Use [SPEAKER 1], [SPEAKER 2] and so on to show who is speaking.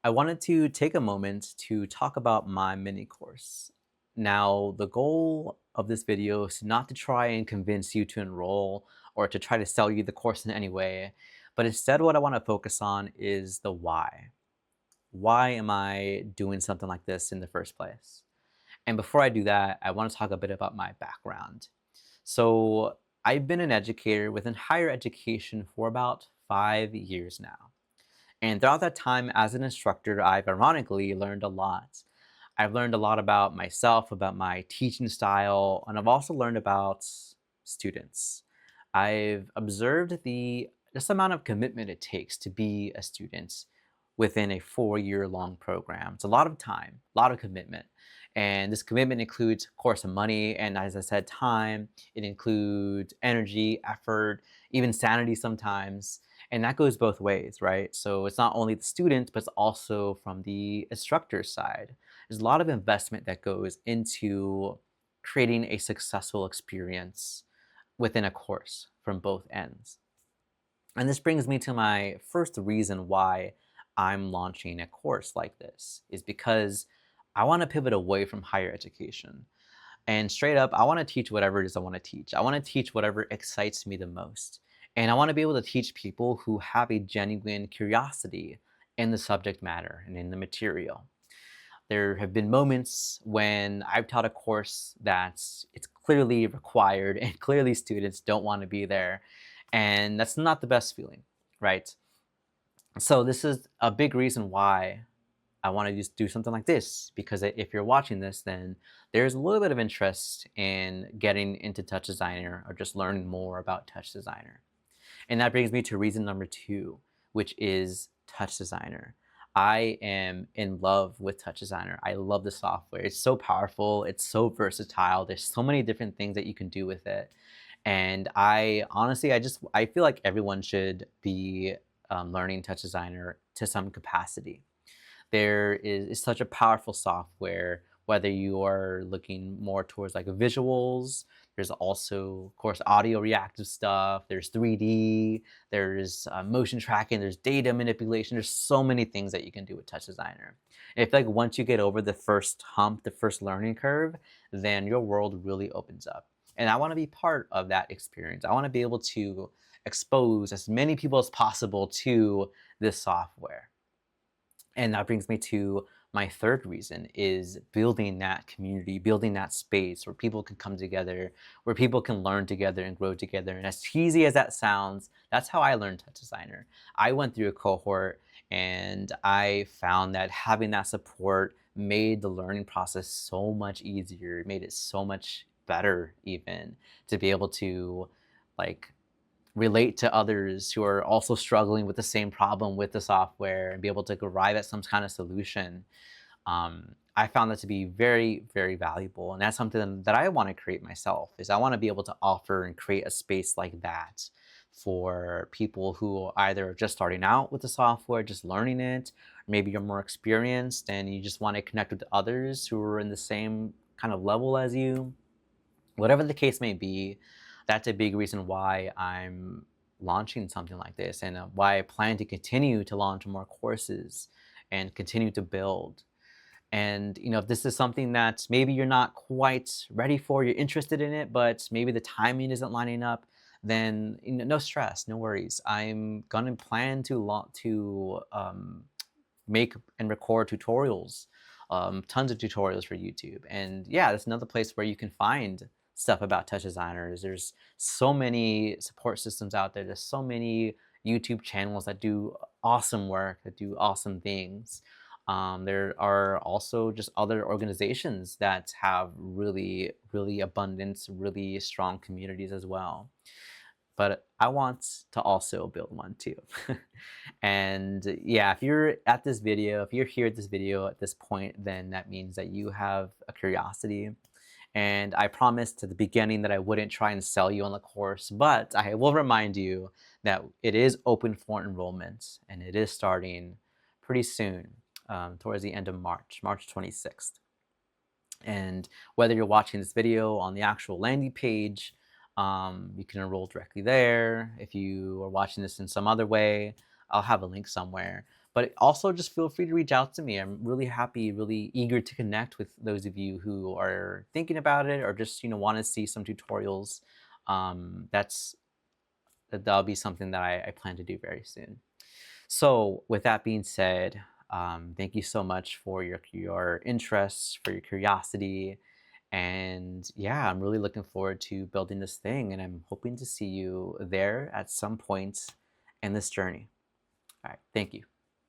[SPEAKER 1] I wanted to take a moment to talk about my mini course. Now, the goal of this video is not to try and convince you to enroll or to try to sell you the course in any way, but instead, what I want to focus on is the why. Why am I doing something like this in the first place? And before I do that, I want to talk a bit about my background. So, I've been an educator within higher education for about 5 years now. And throughout that time as an instructor, I've ironically learned a lot. I've learned a lot about myself, about my teaching style, and I've also learned about students. I've observed the just amount of commitment it takes to be a student within a 4 year long program. It's a lot of time, a lot of commitment. And this commitment includes, of course, money. And as I said, time. It includes energy, effort, even sanity sometimes. And that goes both ways, right? So it's not only the students, but it's also from the instructor side. There's a lot of investment that goes into creating a successful experience within a course from both ends. And this brings me to my first reason why I'm launching a course like this is because I want to pivot away from higher education. And straight up, I want to teach whatever it is I want to teach. I want to teach whatever excites me the most. And I want to be able to teach people who have a genuine curiosity in the subject matter and in the material. There have been moments when I've taught a course that it's clearly required and clearly students don't want to be there. And that's not the best feeling, right? So this is a big reason why I want to just do something like this because if you're watching this, then there's a little bit of interest in getting into Touch Designer or just learning more about Touch Designer. And that brings me to reason number two, which is Touch Designer. I am in love with Touch Designer. I love the software. It's so powerful. It's so versatile. There's so many different things that you can do with it. And I honestly, I feel like everyone should be learning Touch Designer to some capacity. There is it's such a powerful software, whether you are looking more towards like visuals, there's also, of course, audio reactive stuff, there's 3D, there's motion tracking, there's data manipulation, there's so many things that you can do with Touch Designer. And I feel like once you get over the first hump, the first learning curve, then your world really opens up. And I want to be part of that experience. I want to be able to expose as many people as possible to this software. And that brings me to my third reason is building that community, building that space where people can come together, where people can learn together and grow together. And as cheesy as that sounds, that's how I learned Touch Designer. I went through a cohort and I found that having that support made the learning process so much easier. It made it so much better even to be able to like relate to others who are also struggling with the same problem with the software and be able to arrive at some kind of solution. I found that to be very, very valuable, and that's something that I want to create myself. Is I want to be able to offer and create a space like that for people who either are just starting out with the software, just learning it, or maybe you're more experienced and you just want to connect with others who are in the same kind of level as you. Whatever the case may be, that's a big reason why I'm launching something like this and why I plan to continue to launch more courses and continue to build. And if this is something that maybe you're not quite ready for, you're interested in it, but maybe the timing isn't lining up, then no stress, no worries. I'm gonna plan to make and record tutorials, tons of tutorials for YouTube. And yeah, that's another place where you can find stuff about touch designers. There's so many support systems out there. There's so many YouTube channels that do awesome work, that do awesome things. There are also just other organizations that have really, really abundant, really strong communities as well. But I want to also build one too. And yeah, if you're at this video, if you're here at this video at this point, then that means that you have a curiosity. And I promised at the beginning that I wouldn't try and sell you on the course, but I will remind you that it is open for enrollment and it is starting pretty soon, towards the end of March, March 26th. And whether you're watching this video on the actual landing page, you can enroll directly there. If you are watching this in some other way, I'll have a link somewhere. But also just feel free to reach out to me. I'm really happy, really eager to connect with those of you who are thinking about it or just, want to see some tutorials. That's that'll be something that I plan to do very soon. So, with that being said, thank you so much for your interest, for your curiosity, and yeah, I'm really looking forward to building this thing, and I'm hoping to see you there at some point in this journey. All right, thank you.